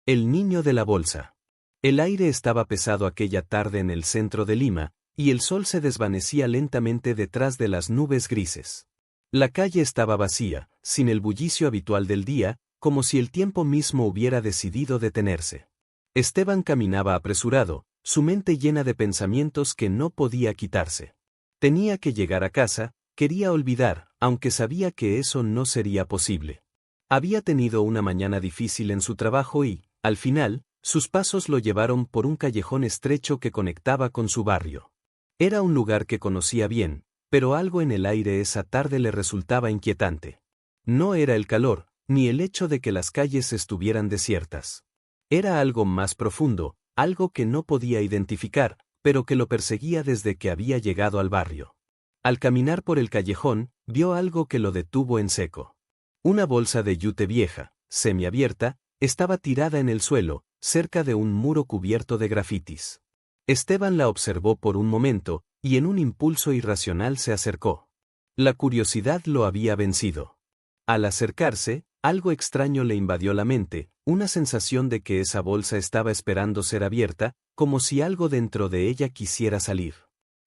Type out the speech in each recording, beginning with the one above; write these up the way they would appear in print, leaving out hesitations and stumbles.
El niño de la bolsa. El aire estaba pesado aquella tarde en el centro de Lima, y el sol se desvanecía lentamente detrás de las nubes grises. La calle estaba vacía, sin el bullicio habitual del día, como si el tiempo mismo hubiera decidido detenerse. Esteban caminaba apresurado, su mente llena de pensamientos que no podía quitarse. Tenía que llegar a casa, quería olvidar, aunque sabía que eso no sería posible. Había tenido una mañana difícil en su trabajo y, al final, sus pasos lo llevaron por un callejón estrecho que conectaba con su barrio. Era un lugar que conocía bien, pero algo en el aire esa tarde le resultaba inquietante. No era el calor, ni el hecho de que las calles estuvieran desiertas. Era algo más profundo, algo que no podía identificar, pero que lo perseguía desde que había llegado al barrio. Al caminar por el callejón, vio algo que lo detuvo en seco. Una bolsa de yute vieja, semiabierta, estaba tirada en el suelo, cerca de un muro cubierto de grafitis. Esteban la observó por un momento, y en un impulso irracional se acercó. La curiosidad lo había vencido. Al acercarse, algo extraño le invadió la mente, una sensación de que esa bolsa estaba esperando ser abierta, como si algo dentro de ella quisiera salir.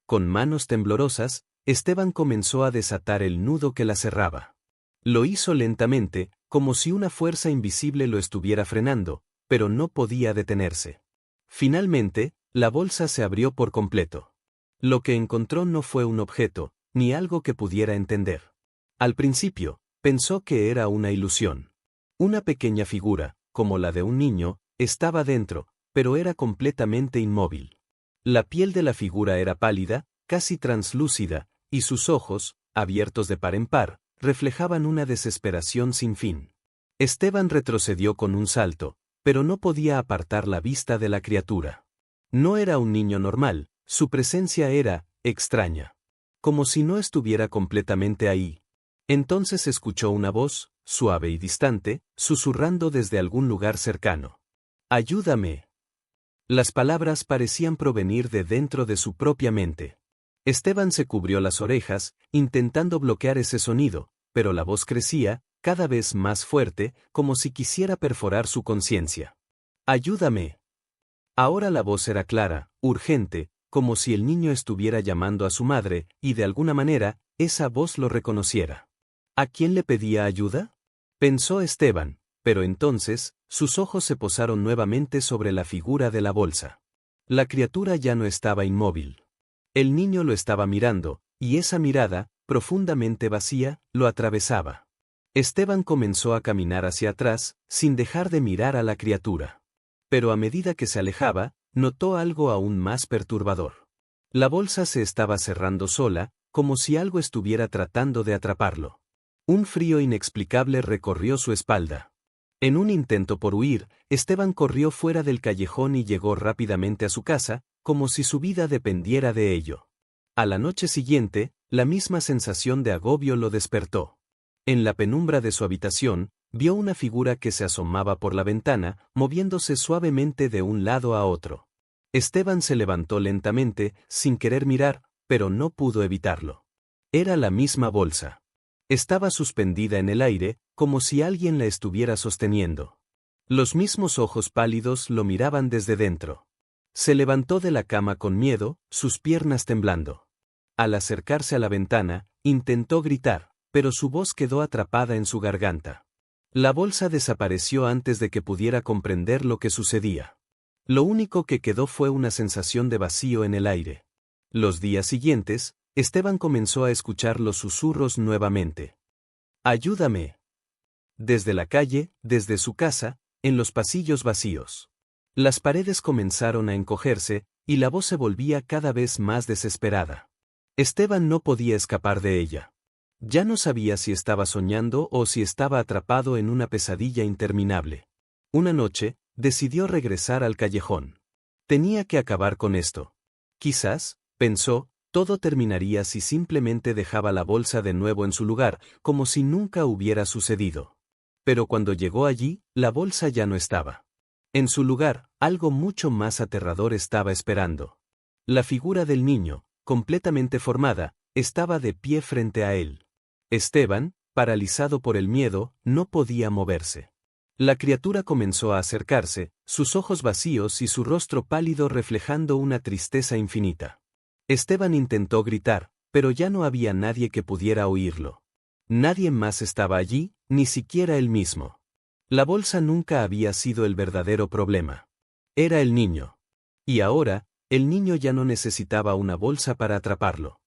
Con manos temblorosas, Esteban comenzó a desatar el nudo que la cerraba. Lo hizo lentamente, como si una fuerza invisible lo estuviera frenando, pero no podía detenerse. Finalmente, la bolsa se abrió por completo. Lo que encontró no fue un objeto, ni algo que pudiera entender. Al principio, pensó que era una ilusión. Una pequeña figura, como la de un niño, estaba dentro, pero era completamente inmóvil. La piel de la figura era pálida, casi translúcida, y sus ojos, abiertos de par en par, reflejaban una desesperación sin fin. Esteban retrocedió con un salto, pero no podía apartar la vista de la criatura. No era un niño normal, su presencia era extraña. Como si no estuviera completamente ahí. Entonces escuchó una voz, suave y distante, susurrando desde algún lugar cercano. «¡Ayúdame!». Las palabras parecían provenir de dentro de su propia mente. Esteban se cubrió las orejas, intentando bloquear ese sonido, pero la voz crecía, cada vez más fuerte, como si quisiera perforar su conciencia. «¡Ayúdame!». Ahora la voz era clara, urgente, como si el niño estuviera llamando a su madre, y de alguna manera, esa voz lo reconociera. ¿A quién le pedía ayuda?, pensó Esteban, pero entonces, sus ojos se posaron nuevamente sobre la figura de la bolsa. La criatura ya no estaba inmóvil. El niño lo estaba mirando, y esa mirada, profundamente vacía, lo atravesaba. Esteban comenzó a caminar hacia atrás, sin dejar de mirar a la criatura. Pero a medida que se alejaba, notó algo aún más perturbador. La bolsa se estaba cerrando sola, como si algo estuviera tratando de atraparlo. Un frío inexplicable recorrió su espalda. En un intento por huir, Esteban corrió fuera del callejón y llegó rápidamente a su casa, como si su vida dependiera de ello. A la noche siguiente, la misma sensación de agobio lo despertó. En la penumbra de su habitación, vio una figura que se asomaba por la ventana, moviéndose suavemente de un lado a otro. Esteban se levantó lentamente, sin querer mirar, pero no pudo evitarlo. Era la misma bolsa. Estaba suspendida en el aire, como si alguien la estuviera sosteniendo. Los mismos ojos pálidos lo miraban desde dentro. Se levantó de la cama con miedo, sus piernas temblando. Al acercarse a la ventana, intentó gritar, pero su voz quedó atrapada en su garganta. La bolsa desapareció antes de que pudiera comprender lo que sucedía. Lo único que quedó fue una sensación de vacío en el aire. Los días siguientes, Esteban comenzó a escuchar los susurros nuevamente. «¡Ayúdame!». Desde la calle, desde su casa, en los pasillos vacíos. Las paredes comenzaron a encogerse, y la voz se volvía cada vez más desesperada. Esteban no podía escapar de ella. Ya no sabía si estaba soñando o si estaba atrapado en una pesadilla interminable. Una noche, decidió regresar al callejón. Tenía que acabar con esto. Quizás, pensó, todo terminaría si simplemente dejaba la bolsa de nuevo en su lugar, como si nunca hubiera sucedido. Pero cuando llegó allí, la bolsa ya no estaba. En su lugar, algo mucho más aterrador estaba esperando. La figura del niño, completamente formada, estaba de pie frente a él. Esteban, paralizado por el miedo, no podía moverse. La criatura comenzó a acercarse, sus ojos vacíos y su rostro pálido reflejando una tristeza infinita. Esteban intentó gritar, pero ya no había nadie que pudiera oírlo. Nadie más estaba allí, ni siquiera él mismo. La bolsa nunca había sido el verdadero problema. Era el niño. Y ahora, el niño ya no necesitaba una bolsa para atraparlo.